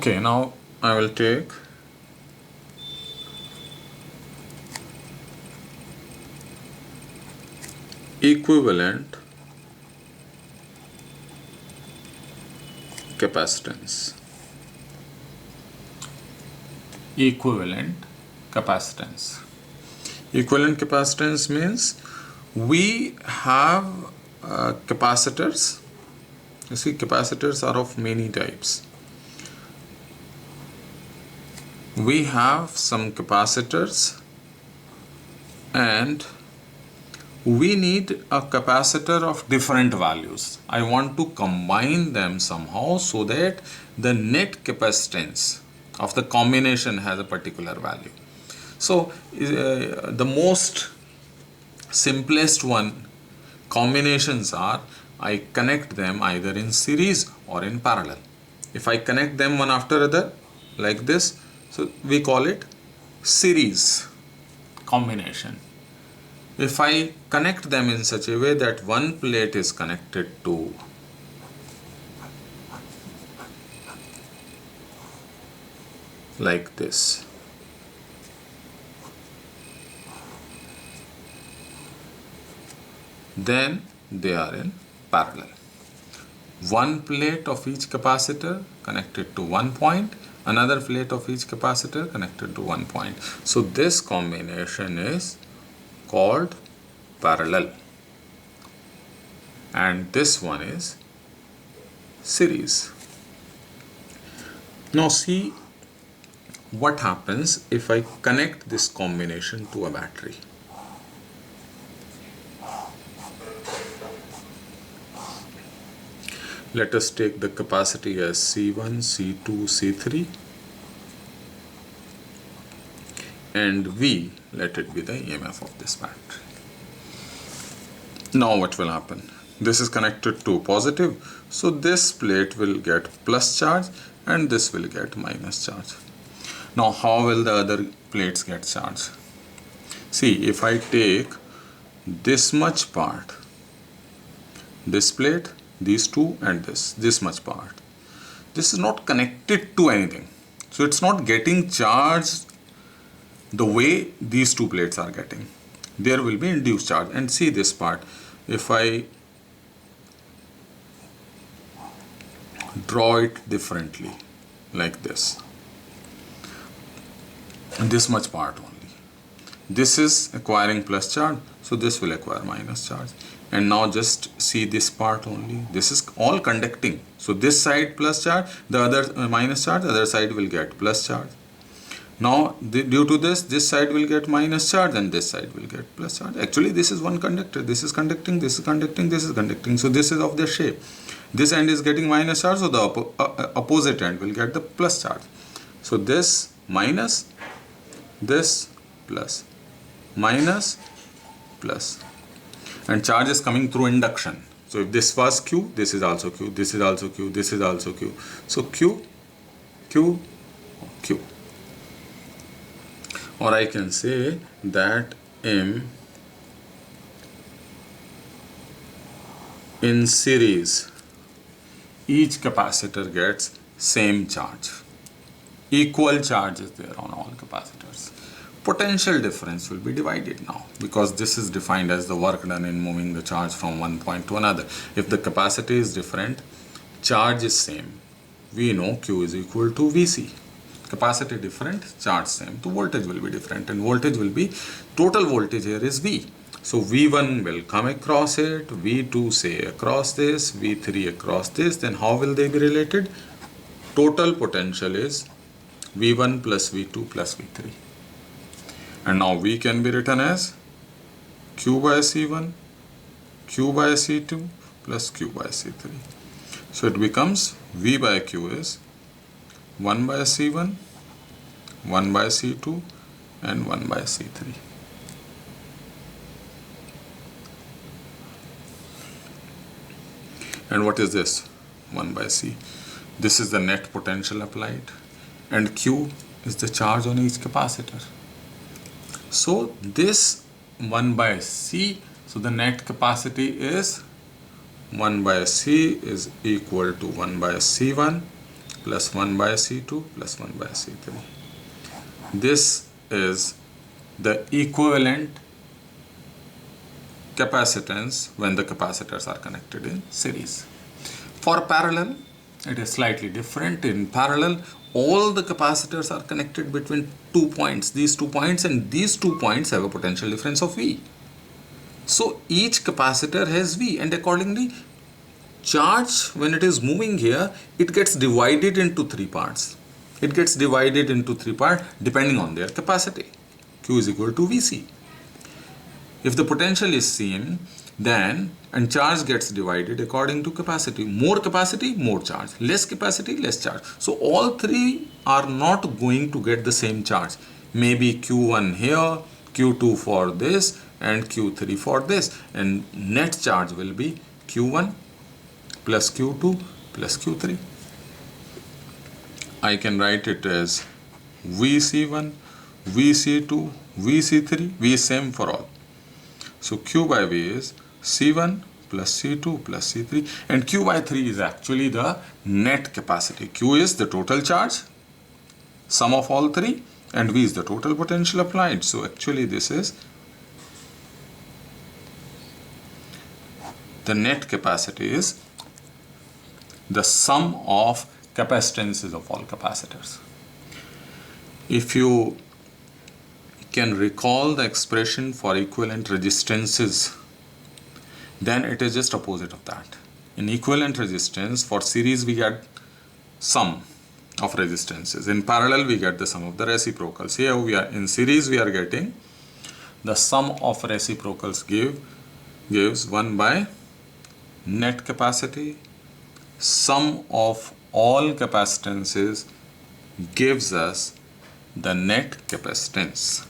Okay, now I will take equivalent capacitance. Equivalent capacitance. Equivalent capacitance means we have capacitors. You see, capacitors are of many types. We have some capacitors and we need a capacitor of different values. I want to combine them somehow so that the net capacitance of the combination has a particular value. So the most simplest one combinations are I connect them either in series or in parallel. If I connect them one after other like this, so we call it series combination. If I connect them in such a way that one plate is connected to like this, then they are in parallel. One plate of each capacitor connected to one point, another plate of each capacitor connected to one point. So this combination is called parallel, and this one is series. Now see what happens if I connect this combination to a battery. Let us take the capacity as C1, C2, C3, and V, let it be the EMF of this battery. Now what will happen? This is connected to positive, so this plate will get plus charge and this will get minus charge. Now how will the other plates get charged? See, if I take this much part, this plate, these two, and this much part, this is not connected to anything, so it's not getting charged the way these two plates are getting. There will be induced charge. And see this part, if I draw it differently like this, and this much part only, this is acquiring plus charge, so this will acquire minus charge. And now just see this part only, this is all conducting, so this side plus charge, the other minus charge, the other side will get plus charge. Now due to this side will get minus charge and this side will get plus charge. Actually this is one conductor, this is conducting, this is conducting, this is conducting, so this is of the shape. This end is getting minus charge, so the opposite end will get the plus charge. So this minus, this plus, minus, plus, and charge is coming through induction. So if this was Q, this is also Q, this is also Q, this is also Q. So Q, Q, Q. Or I can say that M in series, each capacitor gets same charge. Equal charge is there on all capacitors. Potential difference will be divided now, because this is defined as the work done in moving the charge from one point to another. If the capacity is different, charge is same. We know Q is equal to Vc. Capacity different, charge same, so voltage will be different, and voltage will be, total voltage here is V. So V1 will come across it, V2 say across this, V3 across this, then how will they be related? Total potential is V1 plus V2 plus V3. And now V can be written as Q by C1, Q by C2 plus Q by C3. So it becomes V by Q is 1 by C1, 1 by C2 and 1 by C3. And what is this? 1 by C. This is the net potential applied, and Q is the charge on each capacitor. So this 1 by C, so the net capacity is 1 by C is equal to 1 by C1 plus 1 by C2 plus 1 by C3. This is the equivalent capacitance when the capacitors are connected in series. For parallel, it is slightly different. In parallel, all the capacitors are connected between 2 points, these 2 points, and these 2 points have a potential difference of V. So each capacitor has V, and accordingly, charge, when it is moving here, it gets divided into 3 parts. It gets divided into 3 parts depending on their capacity. Q is equal to Vc. If the potential is same, then and charge gets divided according to capacity. More capacity, more charge. Less capacity, less charge. So all 3 are not going to get the same charge. Maybe Q1 here, Q2 for this, and Q3 for this. And net charge will be Q1 plus Q2 plus Q3. I can write it as Vc1, Vc2, Vc3. V is same for all. So Q by V is C1 plus C2 plus C3, and Q by 3 is actually the net capacity. Q is the total charge, sum of all 3, and V is the total potential applied. So actually this is the net capacity is the sum of capacitances of all capacitors. If you can recall the expression for equivalent resistances, then it is just opposite of that. In equivalent resistance, for series we get sum of resistances. In parallel we get the sum of the reciprocals. Here we are in series, we are getting the sum of reciprocals gives 1 by net capacity. Sum of all capacitances gives us the net capacitance.